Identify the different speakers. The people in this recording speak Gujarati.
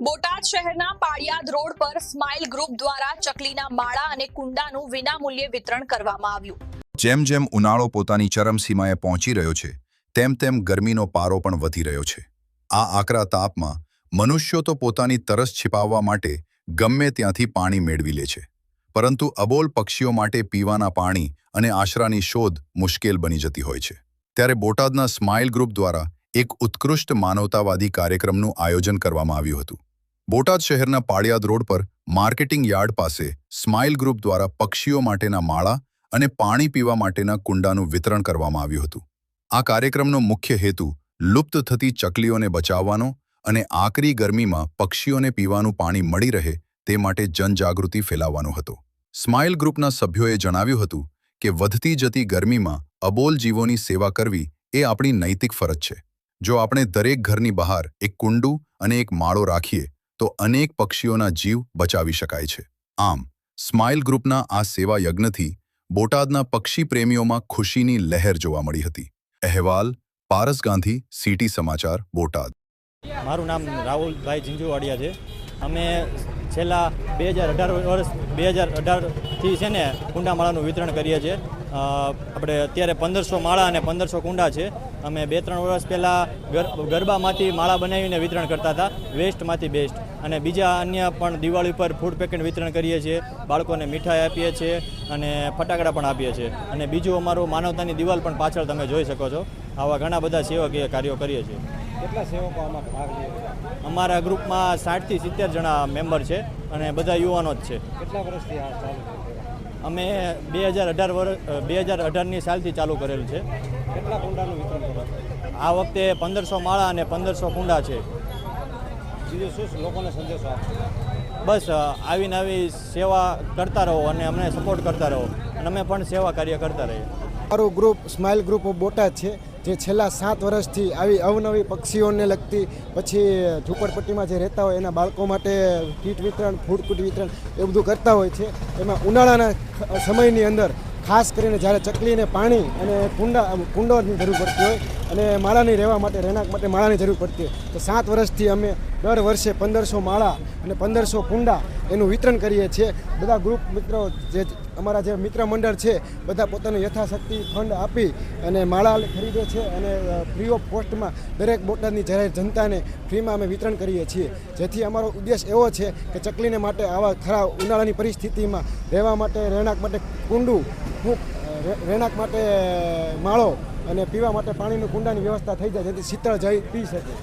Speaker 1: બોટાદ શહેરના પાળિયાદ રોડ પર સ્માઇલ ગ્રુપ દ્વારા ચકલીના માળા અને કુંડાનું વિનામૂલ્યે વિતરણ કરવામાં આવ્યું।
Speaker 2: જેમ જેમ ઉનાળો પોતાની ચરમસીમાએ પહોંચી રહ્યો છે તેમ તેમ ગરમીનો પારો પણ વધી રહ્યો છે। આ આકરા તાપમાં મનુષ્યો તો પોતાની તરસ છિપાવવા માટે ગમે ત્યાંથી પાણી મેળવી લે છે, પરંતુ અબોલ પક્ષીઓ માટે પીવાના પાણી અને આશરાની શોધ મુશ્કેલ બની જતી હોય છે। ત્યારે બોટાદના સ્માઇલ ગ્રુપ દ્વારા એક ઉત્કૃષ્ટ માનવતાવાદી કાર્યક્રમનું આયોજન કરવામાં આવ્યું હતું। બોટાદ શહેરના પાળિયાદ રોડ પર માર્કેટિંગ યાર્ડ પાસે સ્માઇલ ગ્રુપ દ્વારા પક્ષીઓ માટેના માળા અને પાણી પીવા માટેના કુંડાનું વિતરણ કરવામાં આવ્યું હતું। આ કાર્યક્રમનો મુખ્ય હેતુ લુપ્ત થતી ચકલીઓને બચાવવાનો અને આકરી ગરમીમાં પક્ષીઓને પીવાનું પાણી મળી રહે તે માટે જનજાગૃતિ ફેલાવવાનો હતો। સ્માઇલ ગ્રુપના સભ્યોએ જણાવ્યું હતું કે વધતી જતી ગરમીમાં અબોલ જીવોની સેવા કરવી એ આપણી નૈતિક ફરજ છે। જો આપણે દરેક ઘરની બહાર એક કુંડું અને એક માળો રાખીએ તો અનેક પક્ષીઓના જીવ બચાવી શકાય છે। આમ સ્માઇલ ગ્રુપના આ સેવા યજ્ઞથી બોટાદના પક્ષી પ્રેમીઓમાં ખુશીની લહેર જોવા મળી હતી। અહેવાલ પારસ ગાંધી, સિટી સમાચાર, બોટાદ।
Speaker 3: મારું નામ રાહુલભાઈ ઝીંઝુવાડિયા છે। અમે છેલ્લા 2018થી છે ને કુંડા માળાનું વિતરણ કરીએ છીએ। આપણે અત્યારે 1500 માળા અને 1500 કુંડા છે। અમે 2-3 વર્ષ પહેલાં ગરબામાંથી માળા બનાવીને વિતરણ કરતા હતા, વેસ્ટમાંથી બેસ્ટ। અને બીજા અન્ય પણ દિવાળી પર ફૂડ પેકેટ વિતરણ કરીએ છીએ, બાળકોને મીઠાઈ આપીએ છીએ અને ફટાકડા પણ આપીએ છીએ। અને બીજું અમારું માનવતાની દિવાલ પણ પાછળ તમે જોઈ શકો છો। આવા ઘણા બધા સેવાકીય કાર્યો કરીએ છીએ।
Speaker 4: કેટલા સેવકો આમાં ભાગ લે છે?
Speaker 3: અમારા ગ્રુપમાં 60 થી 70 જણા મેમ્બર છે અને બધા યુવાનો જ છે।
Speaker 4: કેટલા વર્ષથી આ ચાલુ છે?
Speaker 3: અમે 2018ની સાલથી ચાલુ કરેલું છે।
Speaker 4: કેટલા કુંડાનું વિતરણ કરો?
Speaker 3: આ વખતે 1500 માળા અને 1500 કુંડા છે।
Speaker 4: બીજું શું લોકોને સંદેશો આપશો?
Speaker 3: બસ આવીને આવી સેવા કરતા રહો અને અમને સપોર્ટ કરતા રહો અને અમે પણ સેવા કાર્ય કરતા રહીએ।
Speaker 5: મારું group smile group of Botad છે, જે છેલ્લા 7 વર્ષથી આવી અવનવી પક્ષીઓને લગતી, પછી ઝૂંપડપટ્ટીમાં જે રહેતા હોય એના બાળકો માટે કીટ વિતરણ, ફૂડ કીટ વિતરણ એ બધું કરતા હોય છે। એમાં ઉનાળાના સમયની અંદર ખાસ કરીને જ્યારે ચકલીને પાણી અને કુંડોની જરૂર પડતી હોય અને માળાની રહેવા માટે, રહેણાંક માટે માળાની જરૂર પડતી હોય તો 7 વર્ષથી અમે દર વર્ષે 1500 માળા અને 1500 કુંડા એનું વિતરણ કરીએ છીએ। બધા ગ્રુપ મિત્રો, જે અમારા જે મિત્ર મંડળ છે, બધા પોતાનું યથાશક્તિ ફંડ આપી અને માળા ખરીદે છે અને ફ્રી ઓફ કોસ્ટમાં દરેક બોટાદની જાહેર જનતાને ફ્રીમાં અમે વિતરણ કરીએ છીએ। જેથી અમારો ઉદ્દેશ એવો છે કે ચકલીને માટે આવા ખરાબ ઉનાળાની પરિસ્થિતિમાં રહેવા માટે, રહેણાંક માટે કુંડું, રહેણાંક માટે માળો અને પીવા માટે પાણીનું કુંડાની વ્યવસ્થા થઈ જાય, જેથી શીતળ જઈ પી શકે।